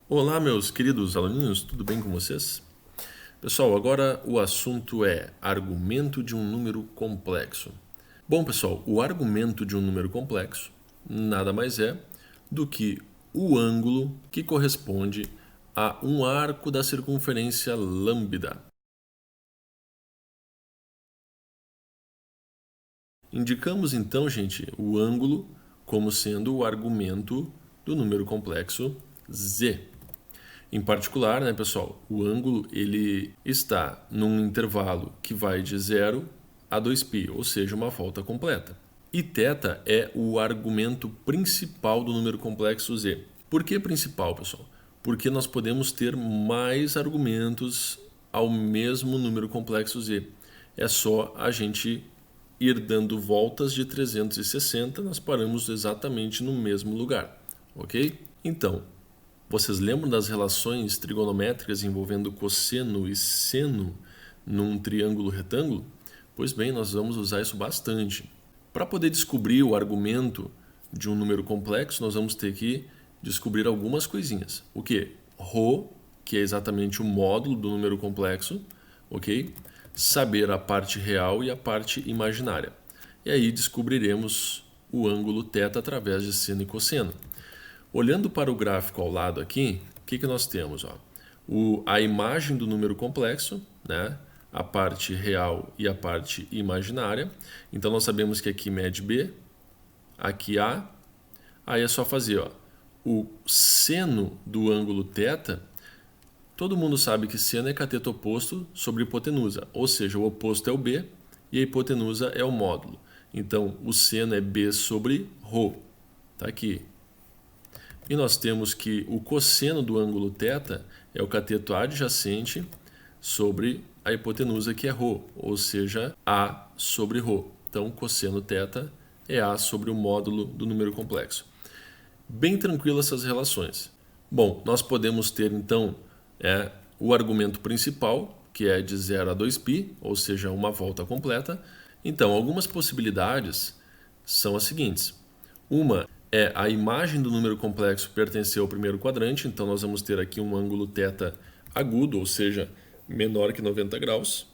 Olá, meus queridos aluninhos, tudo bem com vocês? Pessoal, agora o assunto é argumento de um número complexo. Bom, pessoal, o argumento de um número complexo nada mais é do que o ângulo que corresponde a um arco da circunferência lambda. Indicamos então, gente, o ângulo como sendo o argumento do número complexo z. Em particular, né, pessoal, o ângulo ele está num intervalo que vai de 0 a 2π, ou seja, uma volta completa. E θ é o argumento principal do número complexo z. Por que principal, pessoal? Porque nós podemos ter mais argumentos ao mesmo número complexo z. É só a gente ir dando voltas de 360, nós paramos exatamente no mesmo lugar, ok? Então, vocês lembram das relações trigonométricas envolvendo cosseno e seno num triângulo retângulo? Pois bem, nós vamos usar isso bastante. Para poder descobrir o argumento de um número complexo, nós vamos ter que descobrir algumas coisinhas. O que? Rho, que é exatamente o módulo do número complexo, ok? Saber a parte real e a parte imaginária. E aí descobriremos o ângulo θ através de seno e cosseno. Olhando para o gráfico ao lado aqui, o que nós temos? A imagem do número complexo, né? A parte real e a parte imaginária. Então, nós sabemos que aqui mede B, aqui A. Aí é só fazer o seno do ângulo θ. Todo mundo sabe que seno é cateto oposto sobre hipotenusa, ou seja, o oposto é o B e a hipotenusa é o módulo. Então, o seno é B sobre ρ. Está aqui. E nós temos que o cosseno do ângulo θ é o cateto adjacente sobre a hipotenusa, que é ρ, ou seja, A sobre ρ. Então, cosseno θ é A sobre o módulo do número complexo. Bem tranquilo essas relações. Bom, nós podemos ter então o argumento principal, que é de 0 a 2π, ou seja, uma volta completa. Então, algumas possibilidades são as seguintes. Uma é a imagem do número complexo pertencer ao primeiro quadrante, então nós vamos ter aqui um ângulo θ agudo, ou seja, menor que 90 graus.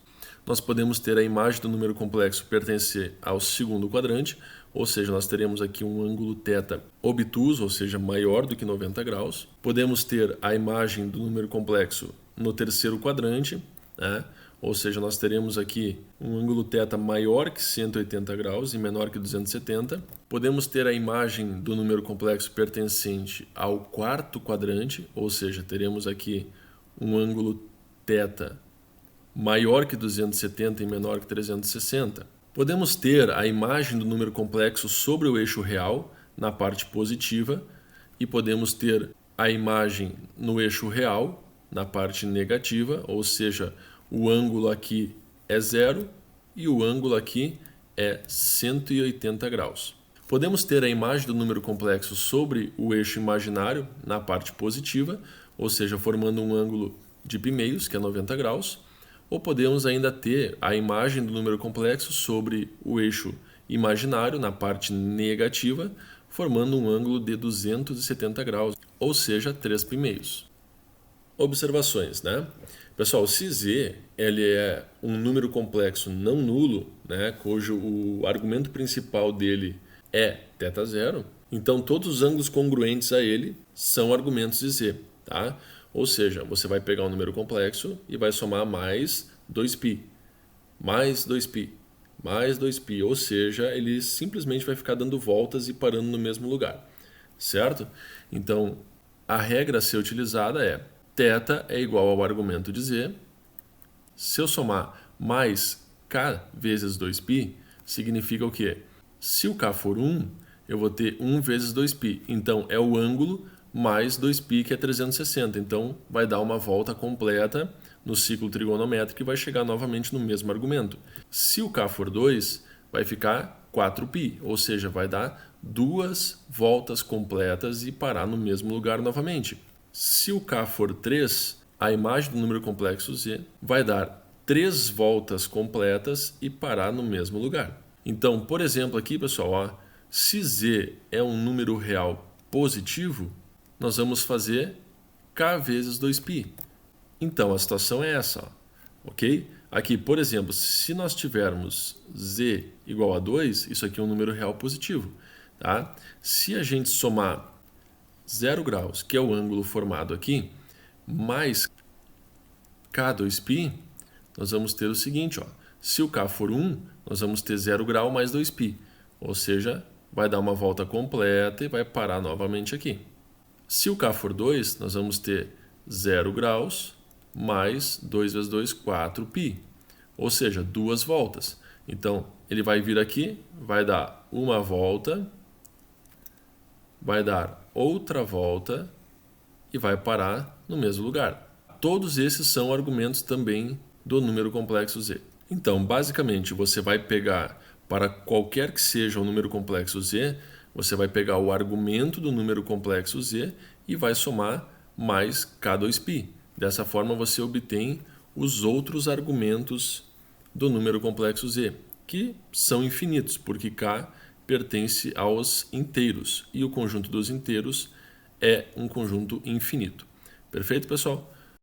Nós podemos ter a imagem do número complexo pertencer ao segundo quadrante, ou seja, nós teremos aqui um ângulo θ obtuso, ou seja, maior do que 90 graus. Podemos ter a imagem do número complexo no terceiro quadrante, né? Ou seja, nós teremos aqui um ângulo θ maior que 180 graus e menor que 270. Podemos ter a imagem do número complexo pertencente ao quarto quadrante, ou seja, teremos aqui um ângulo θ maior que 270 e menor que 360. Podemos ter a imagem do número complexo sobre o eixo real, na parte positiva, e podemos ter a imagem no eixo real, na parte negativa, ou seja, o ângulo aqui é 0 e o ângulo aqui é 180 graus. Podemos ter a imagem do número complexo sobre o eixo imaginário, na parte positiva, ou seja, formando um ângulo de π-meios, que é 90 graus. Ou podemos ainda ter a imagem do número complexo sobre o eixo imaginário, na parte negativa, formando um ângulo de 270 graus, ou seja, 3 π-meios. Observações, né? Pessoal, se z ele é um número complexo não nulo, né, cujo o argumento principal dele é θ0, então todos os ângulos congruentes a ele são argumentos de z, tá? Ou seja, você vai pegar um número complexo e vai somar mais 2π, mais 2π, mais 2π, ou seja, ele simplesmente vai ficar dando voltas e parando no mesmo lugar, certo? Então, a regra a ser utilizada é θ é igual ao argumento de z. Se eu somar mais k vezes 2π, significa o quê? Se o k for 1, eu vou ter 1 vezes 2π. Então, é o ângulo mais 2π, que é 360. Então, vai dar uma volta completa no ciclo trigonométrico e vai chegar novamente no mesmo argumento. Se o k for 2, vai ficar 4π, ou seja, vai dar 2 voltas completas e parar no mesmo lugar novamente. Se o k for 3, a imagem do número complexo z vai dar 3 voltas completas e parar no mesmo lugar. Então, por exemplo, aqui, pessoal, se z é um número real positivo, nós vamos fazer k vezes 2π. Então, a situação é essa, ó, ok? Aqui, por exemplo, se nós tivermos z igual a 2, isso aqui é um número real positivo. Tá? Se a gente somar 0 graus, que é o ângulo formado aqui, mais k2π, nós vamos ter o seguinte, ó, se o k for 1, nós vamos ter 0 grau mais 2π, ou seja, vai dar uma volta completa e vai parar novamente aqui. Se o k for 2, nós vamos ter 0 graus mais 2 vezes 2, 4π, ou seja, 2 voltas. Então, ele vai vir aqui, vai dar uma volta, vai dar outra volta e vai parar no mesmo lugar. Todos esses são argumentos também do número complexo z. Então, basicamente, você vai pegar, para qualquer que seja o número complexo z, você vai pegar o argumento do número complexo z e vai somar mais k2π. Dessa forma, você obtém os outros argumentos do número complexo z, que são infinitos, porque k pertence aos inteiros e o conjunto dos inteiros é um conjunto infinito. Perfeito, pessoal?